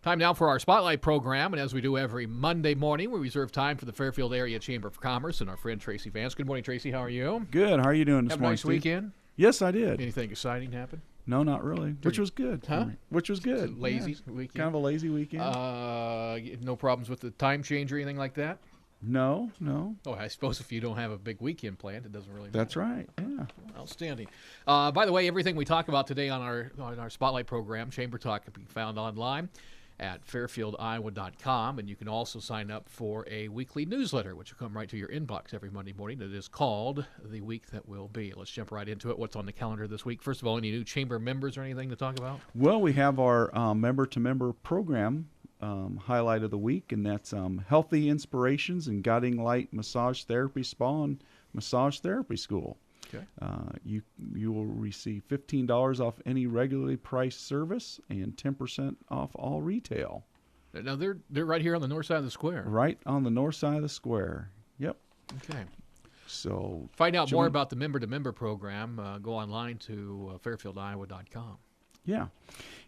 Time now for our Spotlight program, and as we do every Monday morning, we reserve time for the Fairfield Area Chamber of Commerce and our friend Tracy Vance. Good morning, Tracy. How are you? Good. How are you doing this Have a morning, nice Steve? weekend? Yes, I did. Anything exciting happen? No, not really. Which was good. Huh? Which was good. Lazy weekend? Kind of a lazy weekend. No problems with the time change or anything like that? No. Oh, I suppose if you don't have a big weekend planned, it doesn't really matter. That's right. Yeah. Outstanding. By the way, everything we talk about today on our Spotlight program, Chamber Talk, can be found online at fairfieldiowa.com, and you can also sign up for a weekly newsletter, which will come right to your inbox every Monday morning. It is called The Week That Will Be. Let's jump right into it. What's on the calendar this week? First of all, any new chamber members or anything to talk about? Well, we have our member-to-member program highlight of the week, and that's Healthy Inspirations and Guiding Light Massage Therapy Spa and Massage Therapy School. Okay. You will receive $15 off any regularly priced service and 10% off all retail. Now, they're right here on the north side of the square. Right on the north side of the square. Yep. Okay. So find out more about the member-to-member program. Go online to fairfieldiowa.com. Yeah.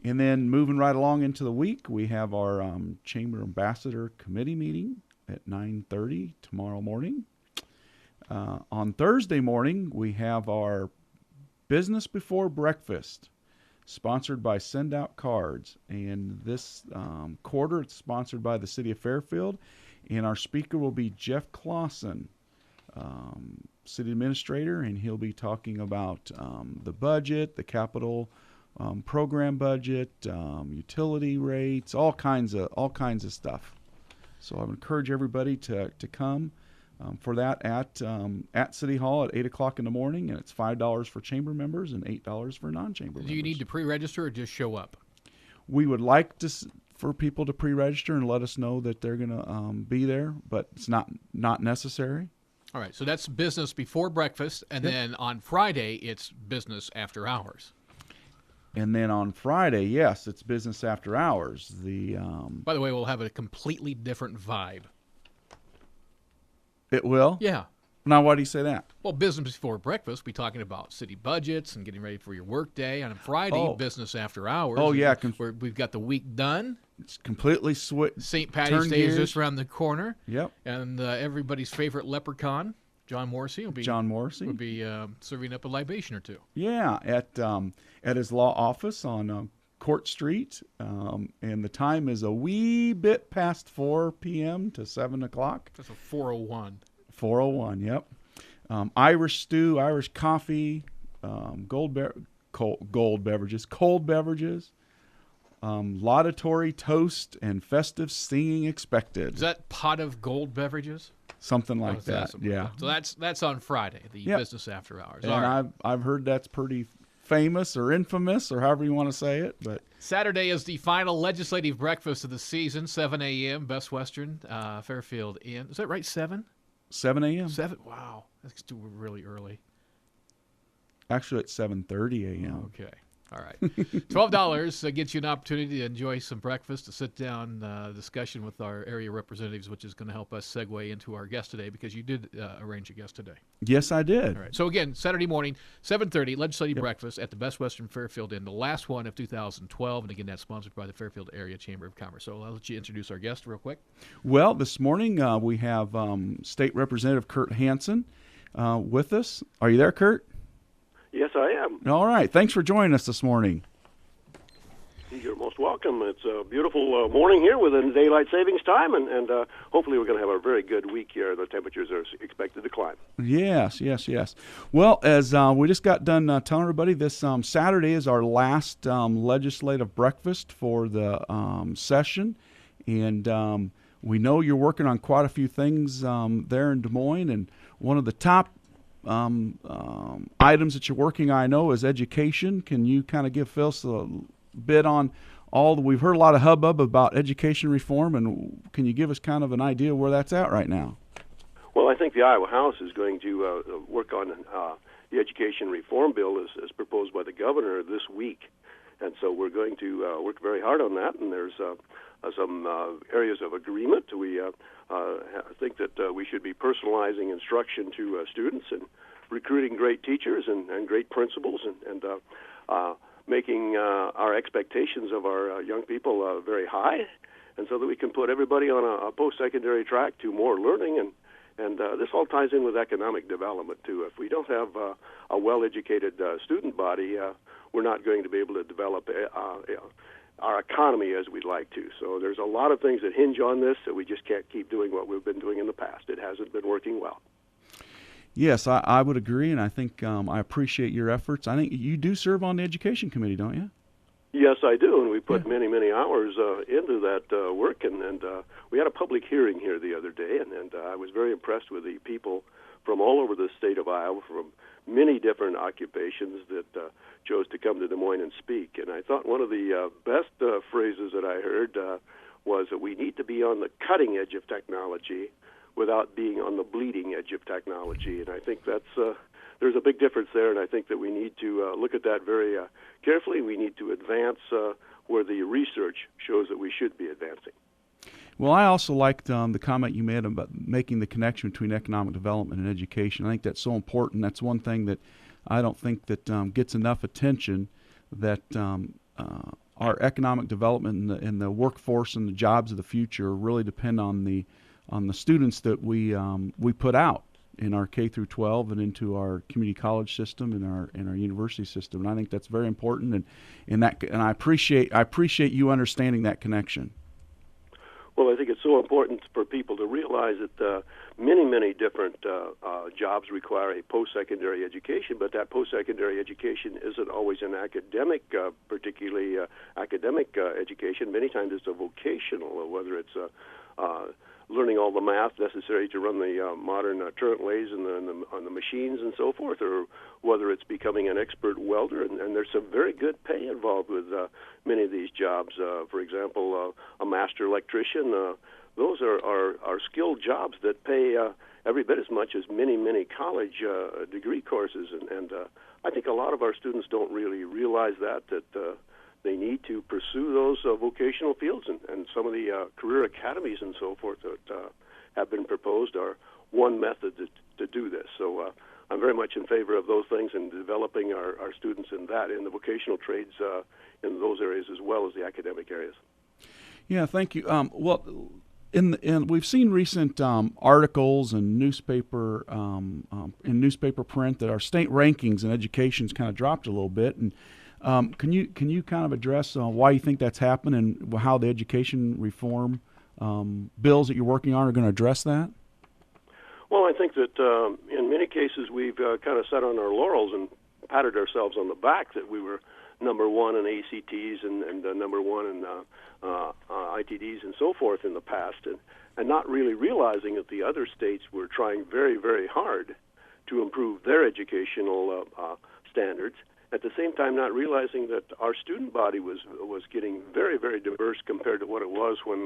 And then moving right along into the week, we have our Chamber Ambassador Committee meeting at 9:30 tomorrow morning. On Thursday morning, we have our Business Before Breakfast, sponsored by Send Out Cards. And this quarter, it's sponsored by the City of Fairfield. And our speaker will be Jeff Clausen, City Administrator, and he'll be talking about the budget, the capital program budget, utility rates, all kinds of stuff. So I would encourage everybody to come for that at City Hall at 8 o'clock in the morning, and it's $5 for chamber members and $8 for non-chamber members. Do you need to pre-register or just show up? We would like for people to pre-register and let us know that they're going to be there, but it's not necessary. All right, so that's business before breakfast, and then on Friday it's business after hours. And then on Friday, yes, it's business after hours. By the way, we'll have a completely different vibe. It will? Yeah. Now, why do you say that? Well, business before breakfast, we'll be talking about city budgets and getting ready for your work day. On Friday, business after hours. Oh, yeah. Where we've got the week done. It's completely St. Patty's Day is just around the corner. Yep. And everybody's favorite leprechaun, John Morrissey, will be serving up a libation or two. Yeah, at his law office on Court Street, and the time is a wee bit past 4 p.m. to 7 o'clock. That's a 4:01. 4:01, yep. Irish stew, Irish coffee, cold beverages, laudatory toast, and festive singing expected. Is that pot of gold beverages? Something like that, yeah. So that's on Friday, the business after hours. And all right. I've heard that's pretty famous or infamous or however you want to say it. But Saturday is the final legislative breakfast of the season, 7 a.m., Best Western, Fairfield Inn. Is that right, 7? 7 a.m.? 7? Wow, that's too really early. Actually, it's 7:30 a.m. Okay. All right. $12 gets you an opportunity to enjoy some breakfast, a sit-down discussion with our area representatives, which is going to help us segue into our guest today because you did arrange a guest today. Yes, I did. All right. So, again, Saturday morning, 7:30, legislative breakfast at the Best Western Fairfield Inn, the last one of 2012. And, again, that's sponsored by the Fairfield Area Chamber of Commerce. So I'll let you introduce our guest real quick. Well, this morning we have State Representative Kurt Hansen with us. Are you there, Kurt? Yes, I am. All right. Thanks for joining us this morning. You're most welcome. It's a beautiful morning here within daylight savings time, and hopefully we're going to have a very good week here. The temperatures are expected to climb. Yes. Well, as we just got done telling everybody, this Saturday is our last legislative breakfast for the session, and we know you're working on quite a few things there in Des Moines, and one of the top items that you're working on, I know, is education. Can you kind of give Phil a bit on we've heard a lot of hubbub about education reform, and can you give us kind of an idea where that's at right now? Well, I think the Iowa House is going to work on the education reform bill as proposed by the governor this week. And so we're going to work very hard on that, and there's some areas of agreement. We think that we should be personalizing instruction to students and recruiting great teachers and great principals. making our expectations of our young people very high, and so that we can put everybody on a post-secondary track to more learning. And this all ties in with economic development, too. If we don't have a well-educated student body, we're not going to be able to develop our economy as we'd like to. So there's a lot of things that hinge on this, so we just can't keep doing what we've been doing in the past. It hasn't been working well. Yes, I would agree, and I think I appreciate your efforts. I think you do serve on the Education Committee, don't you? Yes, I do, and we put many, many hours into that work, and we had a public hearing here the other day, and I was very impressed with the people from all over the state of Iowa, from many different occupations that chose to come to Des Moines and speak. And I thought one of the best phrases that I heard was that we need to be on the cutting edge of technology without being on the bleeding edge of technology. And I think that's there's a big difference there, and I think that we need to look at that very carefully. We need to advance where the research shows that we should be advancing. Well, I also liked the comment you made about making the connection between economic development and education. I think that's so important. That's one thing that I don't think that gets enough attention, that our economic development and the workforce and the jobs of the future really depend on the students that we put out in our K through 12 and into our community college system and our university system. And I think that's very important, and I appreciate you understanding that connection. Well, I think it's so important for people to realize that many, many different jobs require a post-secondary education, but that post-secondary education isn't always an academic, particularly academic education. Many times it's a vocational, whether it's learning all the math necessary to run the modern turret lathes on the machines and so forth, or whether it's becoming an expert welder. And there's some very good pay involved with many of these jobs. For example, a master electrician, those are skilled jobs that pay every bit as much as many college degree courses. And I think a lot of our students don't really realize that they need to pursue those vocational fields, and some of the career academies and so forth that have been proposed are one method to do this. So I'm very much in favor of those things and developing our students in the vocational trades in those areas as well as the academic areas. Yeah, thank you. Well, we've seen recent articles and newspaper print that our state rankings in education's kind of dropped a little bit, and can you kind of address why you think that's happened and how the education reform bills that you're working on are going to address that? Well, I think that in many cases we've kind of sat on our laurels and patted ourselves on the back that we were number one in ACTs and number one in ITDs and so forth in the past, and not really realizing that the other states were trying very, very hard to improve their educational standards. At the same time, not realizing that our student body was getting very, very diverse compared to what it was when,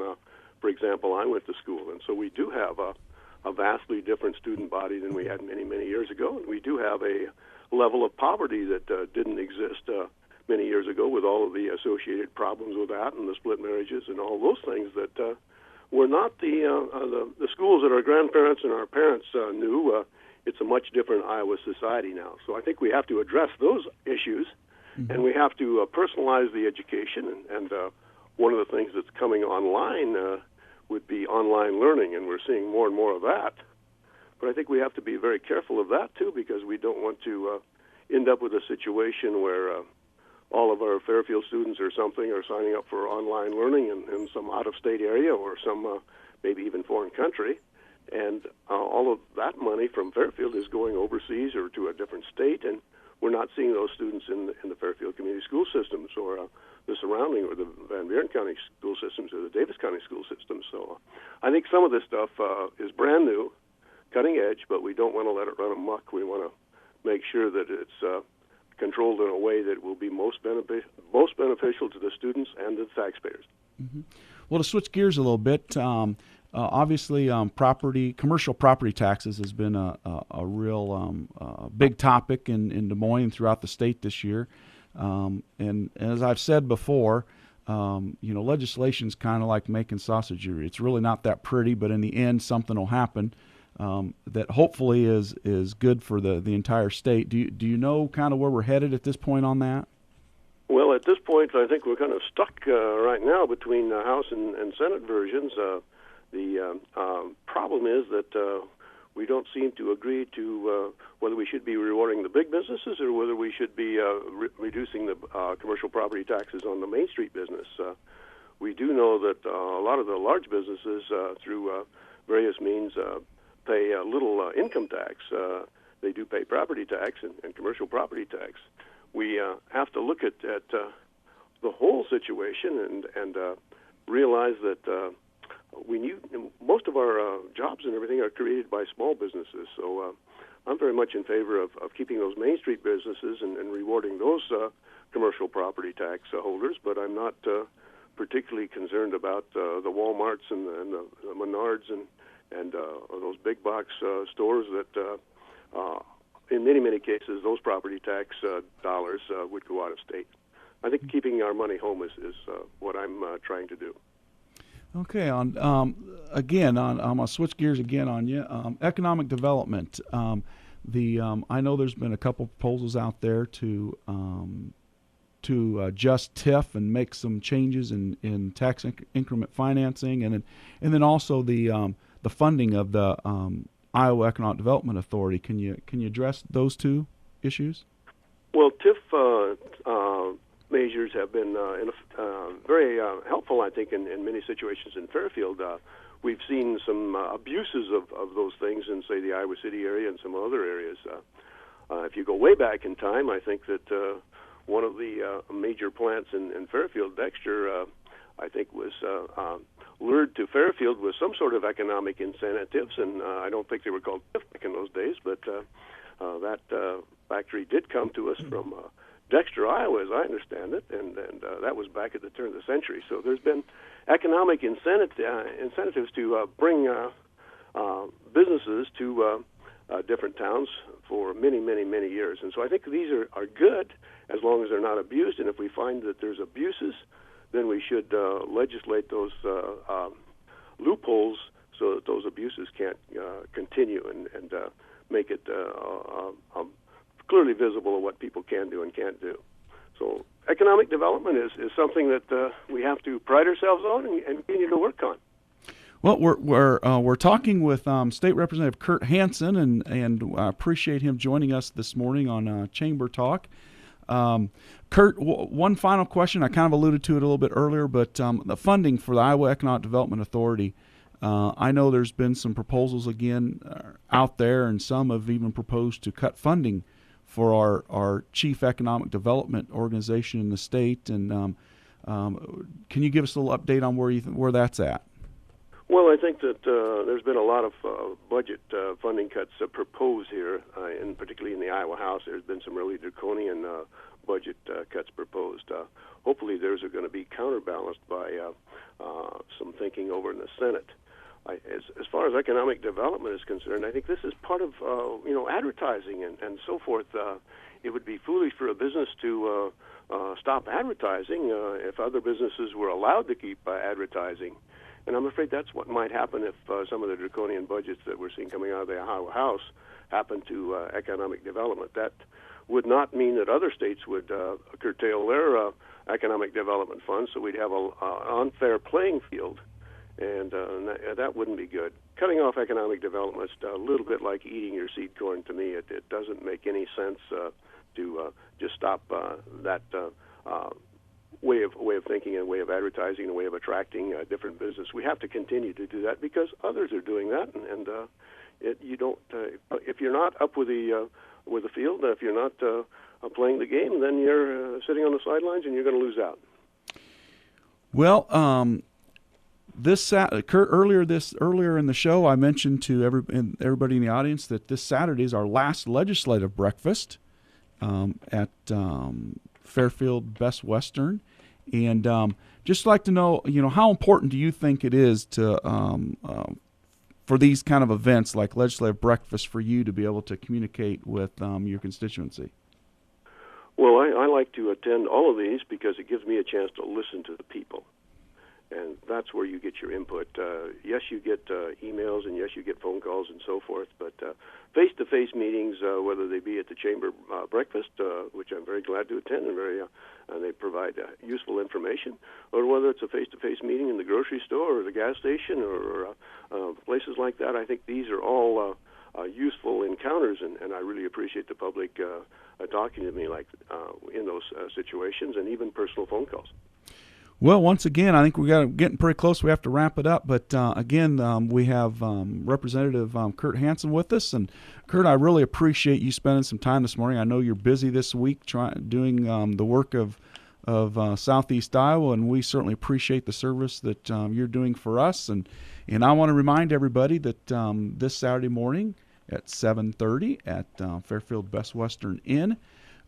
for example, I went to school. And so we do have a vastly different student body than we had many, many years ago. And we do have a level of poverty that didn't exist many years ago, with all of the associated problems with that and the split marriages and all those things that were not the schools that our grandparents and our parents knew. It's a much different Iowa society now. So I think we have to address those issues, and we have to personalize the education. And one of the things that's coming online would be online learning, and we're seeing more and more of that. But I think we have to be very careful of that, too, because we don't want to end up with a situation where all of our Fairfield students or something are signing up for online learning in some out-of-state area or some maybe even foreign country. And all of that money from Fairfield is going overseas or to a different state, and we're not seeing those students in the Fairfield community school systems or the surrounding or the Van Buren County school systems or the Davis County school systems. So I think some of this stuff is brand new, cutting edge, but we don't want to let it run amok. We want to make sure that it's controlled in a way that will be most beneficial to the students and the taxpayers. Mm-hmm. Well, to switch gears a little bit, obviously, commercial property taxes has been a real big topic in Des Moines and throughout the state this year. And as I've said before, legislation is kind of like making sausage. It's really not that pretty, but in the end, something will happen that hopefully is good for the entire state. Do you know kind of where we're headed at this point on that? Well, at this point, I think we're kind of stuck right now between the House and Senate versions. The problem is that we don't seem to agree to whether we should be rewarding the big businesses or whether we should be reducing the commercial property taxes on the Main Street business. We do know that a lot of the large businesses, through various means, pay little income tax. They do pay property tax and commercial property tax. We have to look at the whole situation and realize that most of our jobs and everything are created by small businesses. So I'm very much in favor of keeping those Main Street businesses and rewarding those commercial property tax holders, but I'm not particularly concerned about the Walmarts and the Menards and those big box stores that in many cases those property tax dollars would go out of state. I think keeping our money home is what I'm trying to do. Okay. On again, I'm gonna switch gears again on you. Economic development. I know there's been a couple proposals out there to adjust TIF and make some changes in tax increment financing, and then also the funding of the Iowa Economic Development Authority. Can you address those two issues? Well, TIF measures have been very helpful, I think, in many situations in Fairfield. We've seen some abuses of those things in, say, the Iowa City area and some other areas. If you go way back in time, I think that one of the major plants in Fairfield, Dexter, I think was lured to Fairfield with some sort of economic incentives, and I don't think they were called TIF back in those days, but that factory did come to us from Dexter, Iowa, as I understand it, and that was back at the turn of the century. So there's been economic incentives to bring businesses to different towns for many years. And so I think these are good as long as they're not abused, and if we find that there's abuses, then we should legislate those loopholes so that those abuses can't continue and make it clearly visible of what people can do and can't do. So economic development is something that we have to pride ourselves on and continue to work on. Well, we're talking with State Representative Kurt Hansen, and I appreciate him joining us this morning on Chamber Talk. Kurt, one final question. I kind of alluded to it a little bit earlier, but the funding for the Iowa Economic Development Authority, I know there's been some proposals again out there, and some have even proposed to cut funding for our chief economic development organization in the state. And can you give us a little update on where that's at? Well, I think that there's been a lot of budget funding cuts proposed here, and particularly in the Iowa House. There's been some really draconian budget cuts proposed. Hopefully, those are going to be counterbalanced by some thinking over in the Senate. As far as economic development is concerned, I think this is part of advertising and so forth. It would be foolish for a business to stop advertising if other businesses were allowed to keep advertising. And I'm afraid that's what might happen if some of the draconian budgets that we're seeing coming out of the Iowa House happen to economic development. That would not mean that other states would curtail their economic development funds, so we'd have an unfair playing field, and that wouldn't be good. Cutting off economic development is a little bit like eating your seed corn to me. It doesn't make any sense to just stop that way of thinking and way of advertising and way of attracting different business. We have to continue to do that because others are doing that, and you don't. If you're not up with the field, if you're not playing the game, then you're sitting on the sidelines and you're going to lose out. Well, Kurt, earlier in the show, I mentioned to everybody in the audience that this Saturday is our last legislative breakfast at Fairfield Best Western, and just like to know, how important do you think it is to for these kind of events like legislative breakfast for you to be able to communicate with your constituency? Well, I like to attend all of these because it gives me a chance to listen to the people. and that's where you get your input. Yes, you get emails, and yes, you get phone calls and so forth, but face-to-face meetings, whether they be at the Chamber breakfast, which I'm very glad to attend, and they provide useful information, or whether it's a face-to-face meeting in the grocery store or the gas station or places like that. I think these are all useful encounters, and I really appreciate the public talking to me like in those situations, and even personal phone calls. Well, once again, I think getting pretty close. We have to wrap it up. But again, we have Representative Kurt Hansen with us. And Kurt, I really appreciate you spending some time this morning. I know you're busy this week doing the work of Southeast Iowa, and we certainly appreciate the service that you're doing for us. And I want to remind everybody that this Saturday morning at 7:30 at Fairfield Best Western Inn,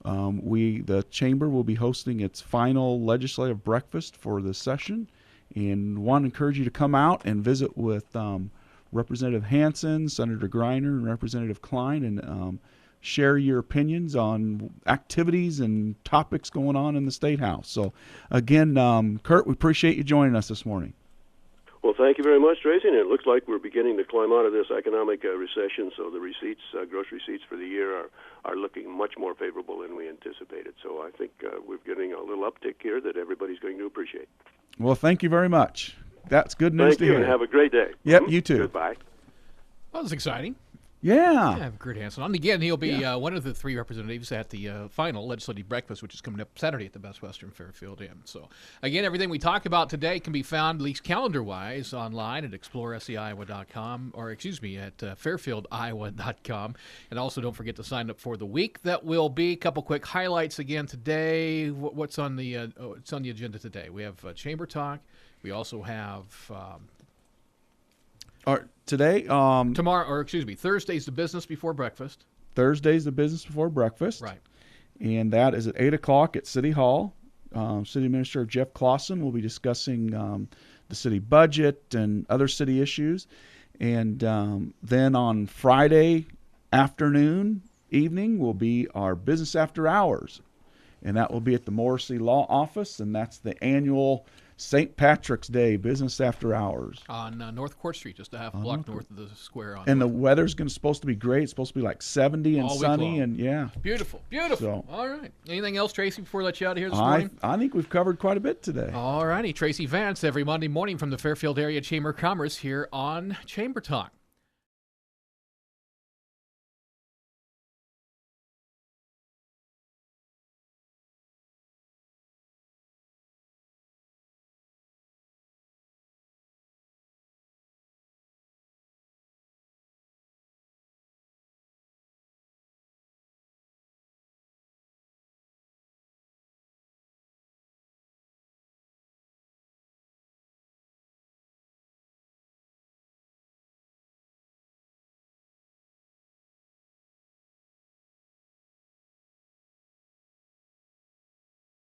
the Chamber will be hosting its final legislative breakfast for the session, and want to encourage you to come out and visit with Representative Hansen, Senator Greiner, and Representative Klein, and share your opinions on activities and topics going on in the State House. So, again, Kurt, we appreciate you joining us this morning. Well, thank you very much, Tracy. And it looks like we're beginning to climb out of this economic recession, so the receipts, gross receipts for the year are looking much more favorable than we anticipated. So I think we're getting a little uptick here that everybody's going to appreciate. Well, thank you very much. That's good news to hear. Thank you, and have a great day. Yep, you too. Goodbye. Well, that's exciting. Yeah. Kurt Hansen. And again, he'll be one of the three representatives at the final legislative breakfast, which is coming up Saturday at the Best Western Fairfield Inn. So, again, everything we talk about today can be found, at least calendar-wise, online at exploreseiowa.com, or, at fairfieldiowa.com. And also don't forget to sign up for the week that will be. A couple quick highlights again today. What's on the agenda today? We have Chamber Talk. We also have... Today, Thursday's the business before breakfast. Thursday's the business before breakfast. Right. And that is at 8 o'clock at City Hall. City Administrator Jeff Clausen will be discussing the city budget and other city issues. And then on Friday evening will be our business after hours. And that will be at the Morrissey Law Office, and that's the annual St. Patrick's Day business after hours. On North Court Street, just a half block north of the square. And the weather's supposed to be great. It's supposed to be like 70 and sunny. And yeah. Beautiful. So, all right. Anything else, Tracy, before we let you out of here this morning? I think we've covered quite a bit today. All righty. Tracy Vance every Monday morning from the Fairfield Area Chamber of Commerce here on Chamber Talk.